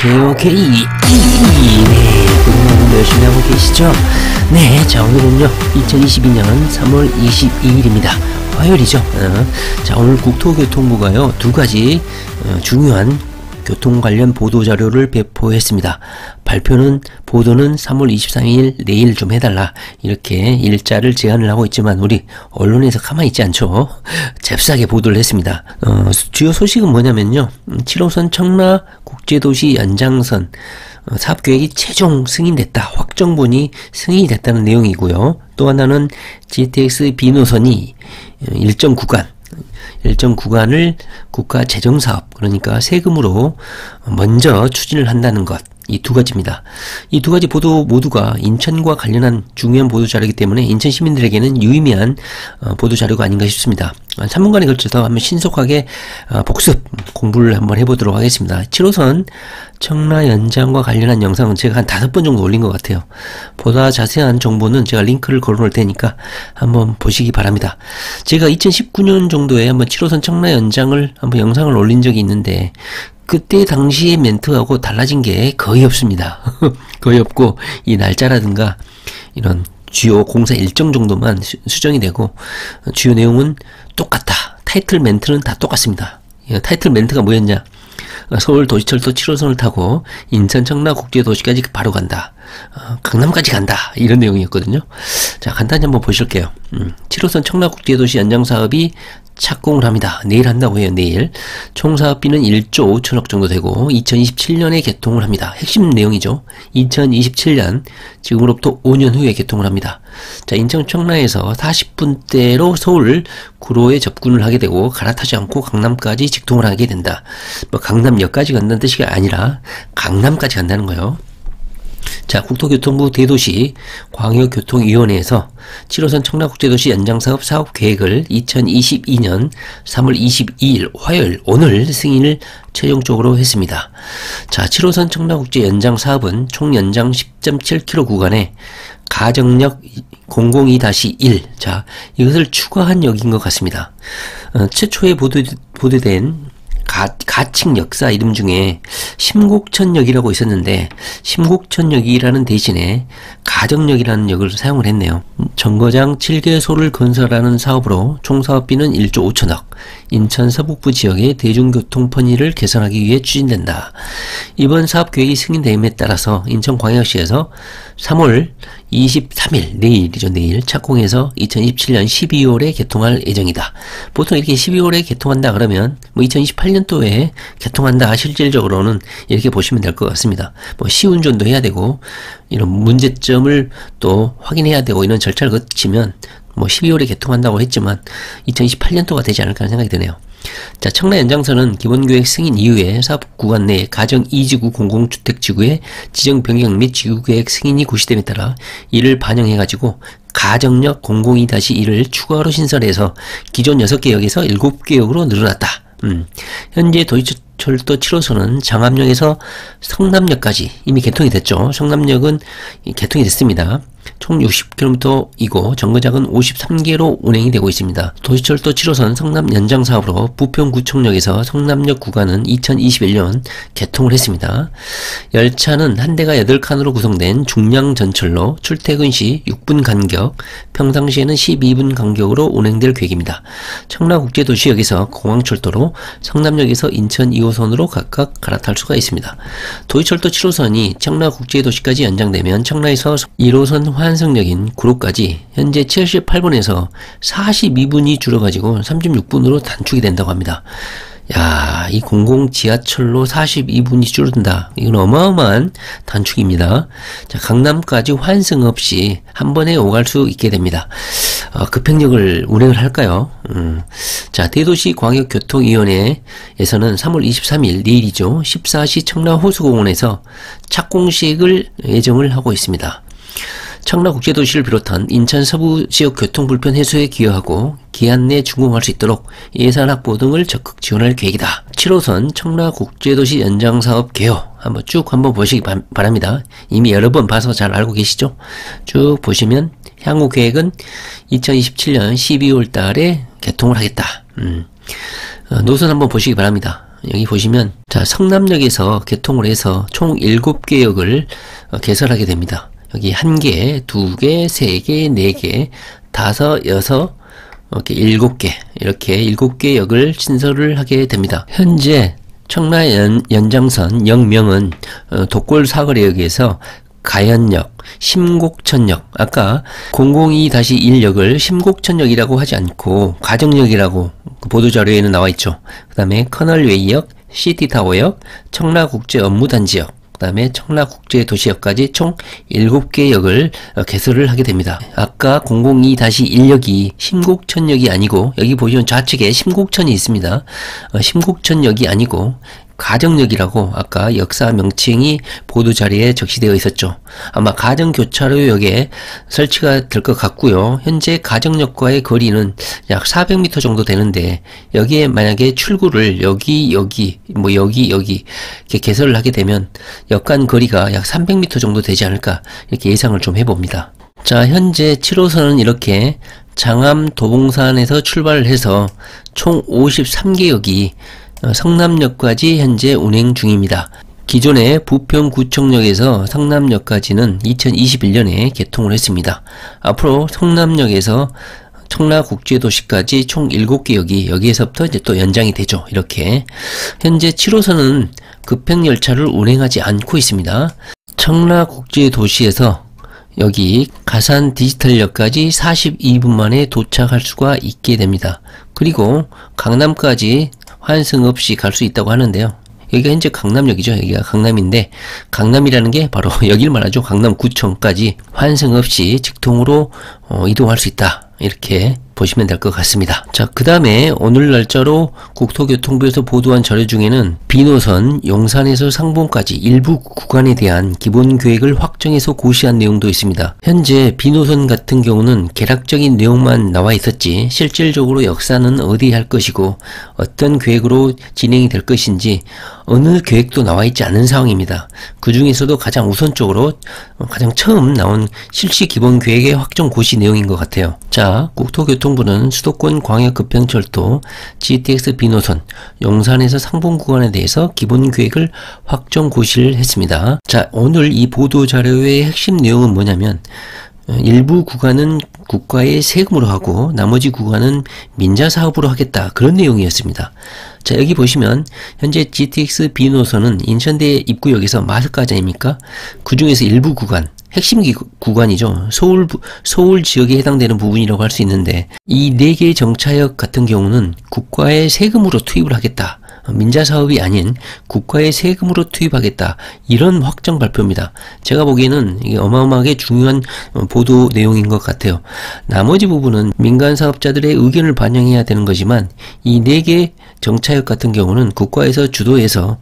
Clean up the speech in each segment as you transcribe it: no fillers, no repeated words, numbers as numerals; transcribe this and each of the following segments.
오케이. 네, 그동안 열심히 하고 계시죠? 네, 자, 오늘은요 2022년 3월 22일입니다 화요일이죠. 자, 오늘 국토교통부가요 두 가지 중요한 교통 관련 보도자료를 배포했습니다. 보도는 3월 23일 내일 좀 해달라, 이렇게 일자를 제안을 하고 있지만 우리 언론에서 가만히 있지 않죠. 잽싸게 보도를 했습니다. 주요 소식은 뭐냐면요, 7호선 청라 국제도시 연장선 사업계획이 최종 승인됐다, 확정본이 승인이 됐다는 내용이고요. 또 하나는 GTX B노선이 일정 구간을 국가 재정사업, 그러니까 세금으로 먼저 추진을 한다는 것, 이 두 가지입니다. 이 두 가지 보도 모두가 인천과 관련한 중요한 보도자료이기 때문에 인천 시민들에게는 유의미한 보도자료가 아닌가 싶습니다. 3분간에 걸쳐서 한번 신속하게 복습 공부를 한번 해보도록 하겠습니다. 7호선 청라 연장과 관련한 영상은 제가 한 5번 정도 올린 것 같아요. 보다 자세한 정보는 제가 링크를 걸어놓을 테니까 한번 보시기 바랍니다. 제가 2019년 정도에 한번 7호선 청라 연장을 한번 영상을 올린 적이 있는데 그때 당시의 멘트하고 달라진 게 거의 없습니다. 거의 없고, 이 날짜라든가 이런 주요 공사 일정 정도만 수정이 되고 주요 내용은 똑같다. 타이틀 멘트는 다 똑같습니다. 타이틀 멘트가 뭐였냐, 서울 도시철도 7호선을 타고 인천 청라 국제도시까지 바로 간다, 강남까지 간다, 이런 내용이었거든요. 자, 간단히 한번 보실게요. 7호선 청라 국제도시 연장사업이 착공을 합니다. 내일 한다고 해요. 내일. 총 사업비는 1조 5천억 정도 되고 2027년에 개통을 합니다. 핵심 내용이죠. 2027년, 지금으로부터 5년 후에 개통을 합니다. 자, 인천 청라에서 40분대로 서울 구로에 접근을 하게 되고 갈아타지 않고 강남까지 직통을 하게 된다. 뭐 강남역까지 간다는 뜻이 아니라 강남까지 간다는 거예요. 자, 국토교통부 대도시 광역교통위원회에서 7호선 청라국제도시 연장사업 사업계획을 2022년 3월 22일 화요일, 오늘 승인을 최종적으로 했습니다. 자, 7호선 청라국제 연장사업은 총 연장 10.7km 구간에 가정역 002-1, 자, 이것을 추가한 역인 것 같습니다. 최초에 보도된 가칭 역사 이름 중에 심곡천역이라고 있었는데 심곡천역이라는 대신에 가정역이라는 역을 사용을 했네요. 정거장 7개소를 건설하는 사업으로 총 사업비는 1조 5천억, 인천 서북부 지역의 대중교통 편의를 개선하기 위해 추진된다. 이번 사업계획이 승인됨에 따라서 인천광역시에서 3월 23일, 내일이죠, 내일 착공해서 2027년 12월에 개통할 예정이다. 보통 이렇게 12월에 개통한다 그러면 뭐 2028년도에 개통한다, 실질적으로는 이렇게 보시면 될 것 같습니다. 뭐 시운전도 해야 되고 이런 문제점을 또 확인해야 되고 이런 절차를 거치면 뭐 12월에 개통한다고 했지만 2028년도가 되지 않을까 하는 생각이 드네요. 자, 청라 연장선은 기본계획 승인 이후에 사업 구간 내 가정 2지구 공공주택지구의 지정 변경 및 지구계획 승인이 고시됨에 따라 이를 반영해가지고 가정역 002-1을 추가로 신설해서 기존 6개 역에서 7개 역으로 늘어났다. 현재 도시철도 7호선은 장암역에서 성남역까지 이미 개통이 됐죠. 성남역은 개통이 됐습니다. 총 60km이고 정거장은 53개로 운행이 되고 있습니다. 도시철도 7호선 성남 연장 사업으로 부평구청역에서 성남역 구간은 2021년 개통을 했습니다. 열차는 한 대가 8칸으로 구성된 중량 전철로 출퇴근 시 6분 간격, 평상시에는 12분 간격으로 운행될 계획입니다. 청라국제도시역에서 공항철도로 성남역에서 인천 2호선으로 각각 갈아탈 수가 있습니다. 도시철도 7호선이 청라국제도시까지 연장되면 청라에서 1호선 환승역인 구로까지 현재 78분에서 42분이 줄어가지고 36분으로 단축이 된다고 합니다. 야, 이 공공 지하철로 42분이 줄어든다. 이건 어마어마한 단축입니다. 자, 강남까지 환승 없이 한 번에 오갈 수 있게 됩니다. 급행역을 운행을 할까요? 자, 대도시 광역교통위원회에서는 3월 23일 내일이죠. 14시 청라 호수공원에서 착공식을 예정을 하고 있습니다. 청라국제도시를 비롯한 인천 서부 지역 교통 불편 해소에 기여하고 기한 내 준공할 수 있도록 예산 확보 등을 적극 지원할 계획이다. 7호선 청라국제도시 연장사업 개요 한번 보시기 바랍니다. 이미 여러 번 봐서 잘 알고 계시죠? 쭉 보시면 향후 계획은 2027년 12월 달에 개통을 하겠다. 노선 한번 보시기 바랍니다. 여기 보시면 자, 성남역에서 개통을 해서 총 7개 역을 개설하게 됩니다. 여기 1개, 2개, 3개, 4개, 5, 6, 이렇게 7개, 이렇게 7개 역을 신설을 하게 됩니다. 현재 청라 연장선 역명은 독골 사거리역에서 가연역, 심곡천역, 아까 002-1역을 심곡천역이라고 하지 않고 가정역이라고 그 보도자료에는 나와있죠. 그 다음에 커널웨이역, 시티타워역, 청라국제업무단지역, 그 다음에 청라국제도시역까지 총 7개 역을 개설을 하게 됩니다. 아까 002-1역이 심곡천역이 아니고, 여기 보시면 좌측에 심곡천이 있습니다. 심곡천역이 아니고 가정역이라고 아까 역사 명칭이 보도자료에 적시되어 있었죠. 아마 가정교차로역에 설치가 될 것 같고요. 현재 가정역과의 거리는 약 400m 정도 되는데, 여기에 만약에 출구를 여기 이렇게 개설을 하게 되면 역 간 거리가 약 300m 정도 되지 않을까, 이렇게 예상을 좀 해봅니다. 자, 현재 7호선은 이렇게 장암 도봉산에서 출발을 해서 총 53개 역이 성남역까지 현재 운행 중입니다. 기존의 부평구청역에서 성남역까지는 2021년에 개통을 했습니다. 앞으로 성남역에서 청라국제도시까지 총 7개 역이 여기에서부터 이제 또 연장이 되죠. 이렇게 현재 7호선은 급행열차를 운행하지 않고 있습니다. 청라국제도시에서 여기 가산 디지털역까지 42분 만에 도착할 수가 있게 됩니다. 그리고 강남까지 환승 없이 갈 수 있다고 하는데요. 여기가 현재 강남역이죠. 여기가 강남인데, 강남이라는 게 바로 여길 말하죠. 강남구청까지 환승 없이 직통으로 이동할 수 있다, 이렇게 보시면 될 것 같습니다. 자, 그 다음에 오늘 날짜로 국토교통부에서 보도한 자료 중에는 비노선 용산에서 상봉까지 일부 구간에 대한 기본 계획을 확정해서 고시한 내용도 있습니다. 현재 비노선 같은 경우는 개략적인 내용만 나와 있었지, 실질적으로 역사는 어디 할 것이고 어떤 계획으로 진행이 될 것인지 어느 계획도 나와 있지 않은 상황입니다. 그 중에서도 가장 우선적으로 가장 처음 나온 실시 기본 계획의 확정 고시 내용인 것 같아요. 자, 국토교통부는 수도권 광역급행철도 GTX 비노선 용산에서 상봉 구간에 대해서 기본 계획을 확정 고시를 했습니다. 자, 오늘 이 보도 자료의 핵심 내용은 뭐냐면, 일부 구간은 국가의 세금으로 하고 나머지 구간은 민자 사업으로 하겠다, 그런 내용이었습니다. 자, 여기 보시면 현재 GTX 비노선은 인천대 입구역에서 마석까지 아닙니까? 그 중에서 일부 구간, 핵심 구간이죠. 서울 지역에 해당되는 부분이라고 할 수 있는데, 이 4개의 정차역 같은 경우는 국가의 세금으로 투입을 하겠다, 민자 사업이 아닌 국가의 세금으로 투입하겠다, 이런 확정 발표입니다. 제가 보기에는 이게 어마어마하게 중요한 보도 내용인 것 같아요. 나머지 부분은 민간 사업자들의 의견을 반영해야 되는 거지만, 이 4개 정차역 같은 경우는 국가에서 주도해서,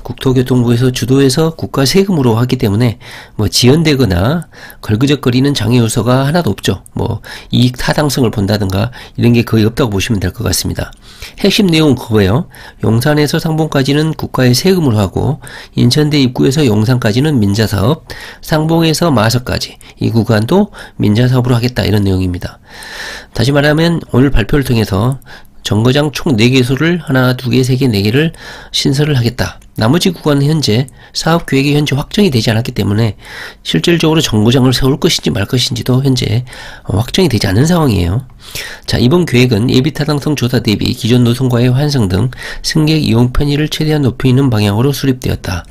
국토교통부에서 주도해서 국가 세금으로 하기 때문에 뭐 지연되거나 걸그적거리는 장애 요소가 하나도 없죠. 뭐 이익 타당성을 본다든가 이런 게 거의 없다고 보시면 될 것 같습니다. 핵심 내용은 그거예요. 용산에서 상봉까지는 국가의 세금으로 하고, 인천대 입구에서 용산까지는 민자사업, 상봉에서 마석까지 이 구간도 민자사업으로 하겠다, 이런 내용입니다. 다시 말하면 오늘 발표를 통해서 정거장 총 4개소를 하나, 2개, 3개, 4개를 신설을 하겠다. 나머지 구간은 현재 사업계획이 현재 확정이 되지 않았기 때문에 실질적으로 정거장을 세울 것인지 말 것인지도 현재 확정이 되지 않은 상황이에요. 자, 이번 계획은 예비타당성 조사 대비 기존 노선과의 환승 등 승객 이용 편의를 최대한 높이는 방향으로 수립되었다.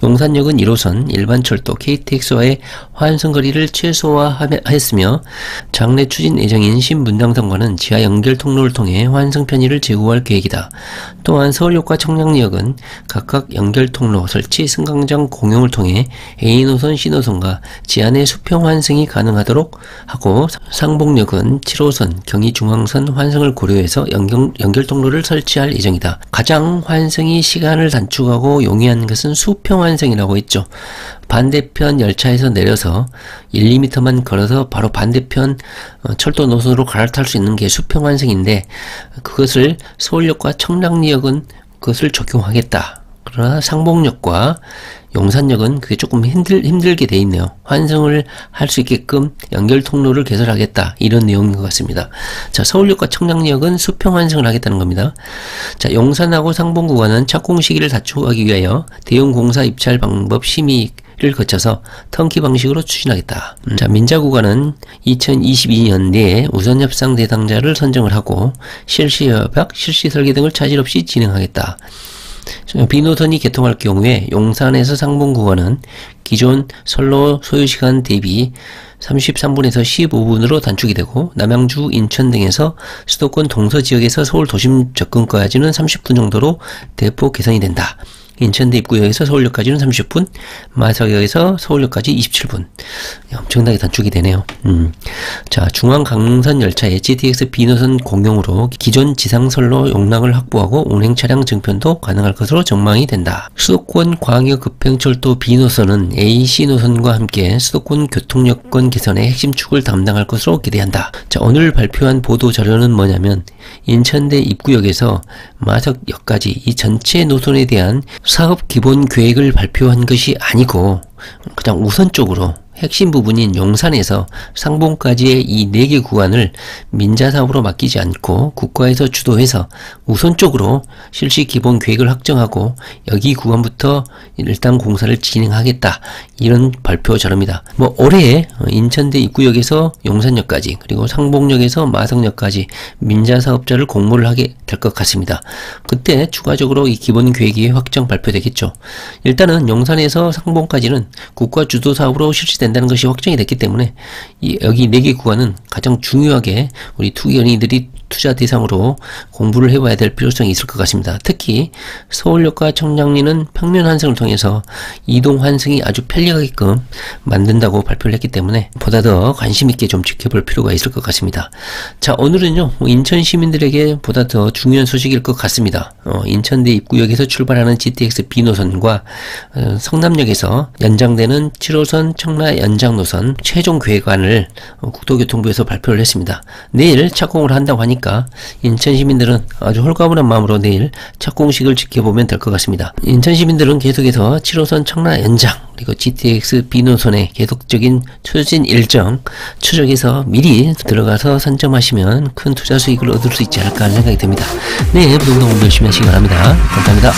용산역은 1호선 일반철도 KTX와의 환승거리를 최소화했으며, 장래 추진 예정인 신분당선과는 지하 연결 통로를 통해 환승 편의를 제고할 계획이다. 또한 서울역과 청량역은 각각 연결 통로 설치, 승강장 공용을 통해 A노선, C노선과 지하 내 수평 환승이 가능하도록 하고, 상봉역은 7호선 경의중앙선 환승을 고려해서 연결 통로를 설치할 예정이다. 가장 환승이 시간을 단축하고 용이한 것은 수평 환승이라고 했죠. 반대편 열차에서 내려서 1, 2m만 걸어서 바로 반대편 철도 노선으로 갈아탈 수 있는 게 수평 환승인데, 그것을 서울역과 청량리역은 그것을 적용하겠다, 그러나 상봉역과 용산역은 그게 조금 힘들게 돼 있네요. 환승을 할 수 있게끔 연결 통로를 개설하겠다, 이런 내용인 것 같습니다. 자, 서울역과 청량역은 수평 환승을 하겠다는 겁니다. 자, 용산하고 상봉 구간은 착공 시기를 단축하기 위하여 대형 공사 입찰 방법 심의를 거쳐서 턴키 방식으로 추진하겠다. 자, 민자 구간은 2022년 내에 우선 협상 대상자를 선정을 하고 실시 협약, 실시 설계 등을 차질 없이 진행하겠다. B노선이 개통할 경우에 용산에서 상봉 구간은 기존 선로 소요시간 대비 33분에서 15분으로 단축이 되고, 남양주, 인천 등에서 수도권 동서지역에서 서울 도심 접근까지는 30분 정도로 대폭 개선이 된다. 인천대 입구역에서 서울역까지는 30분, 마석역에서 서울역까지 27분. 엄청나게 단축이 되네요. 자, 중앙 강릉선 열차의 GTX B노선 공용으로 기존 지상선로 용량을 확보하고 운행 차량 증편도 가능할 것으로 전망이 된다. 수도권 광역급행철도 B노선은 AC 노선과 함께 수도권 교통여건 개선의 핵심 축을 담당할 것으로 기대한다. 자, 오늘 발표한 보도 자료는 뭐냐면 인천대 입구역에서 마석역까지 이 전체 노선에 대한 사업 기본 계획을 발표한 것이 아니고, 그냥 우선적으로 핵심 부분인 용산에서 상봉까지의 이 4개 구간을 민자 사업으로 맡기지 않고 국가에서 주도해서 우선적으로 실시 기본 계획을 확정하고 여기 구간부터 일단 공사를 진행하겠다, 이런 발표 자료입니다. 뭐 올해 인천대 입구역에서 용산역까지, 그리고 상봉역에서 마석역까지 민자 사업자를 공모를 하게 될 것 같습니다. 그때 추가적으로 이 기본 계획이 확정 발표되겠죠. 일단은 용산에서 상봉까지는 국가 주도 사업으로 실시된다는 것이 확정이 됐기 때문에 여기 4개 구간은 가장 중요하게 우리 투기연의들이 투자 대상으로 공부를 해봐야 될 필요성이 있을 것 같습니다. 특히 서울역과 청량리는 평면 환승을 통해서 이동 환승이 아주 편리하게끔 만든다고 발표를 했기 때문에 보다 더 관심 있게 좀 지켜볼 필요가 있을 것 같습니다. 자, 오늘은요, 인천 시민들에게 보다 더 중요한 소식일 것 같습니다. 인천대 입구역에서 출발하는 GTX B노선과 성남역에서 연장되는 7호선 청라 연장 노선 최종 계획안을 국토교통부에서 발표를 했습니다. 내일 착공을 한다고 하니까 인천 시민들은 아주 홀가분한 마음으로 내일 착공식을 지켜보면 될 것 같습니다. 인천 시민들은 계속해서 7호선 청라 연장, 그리고 GTX B노선의 계속적인 추진 일정 추적해서 미리 들어가서 선점하시면 큰 투자 수익을 얻을 수 있지 않을까 하는 생각이 듭니다. 네, 부동산 공부 열심히 하시기 바랍니다. 감사합니다.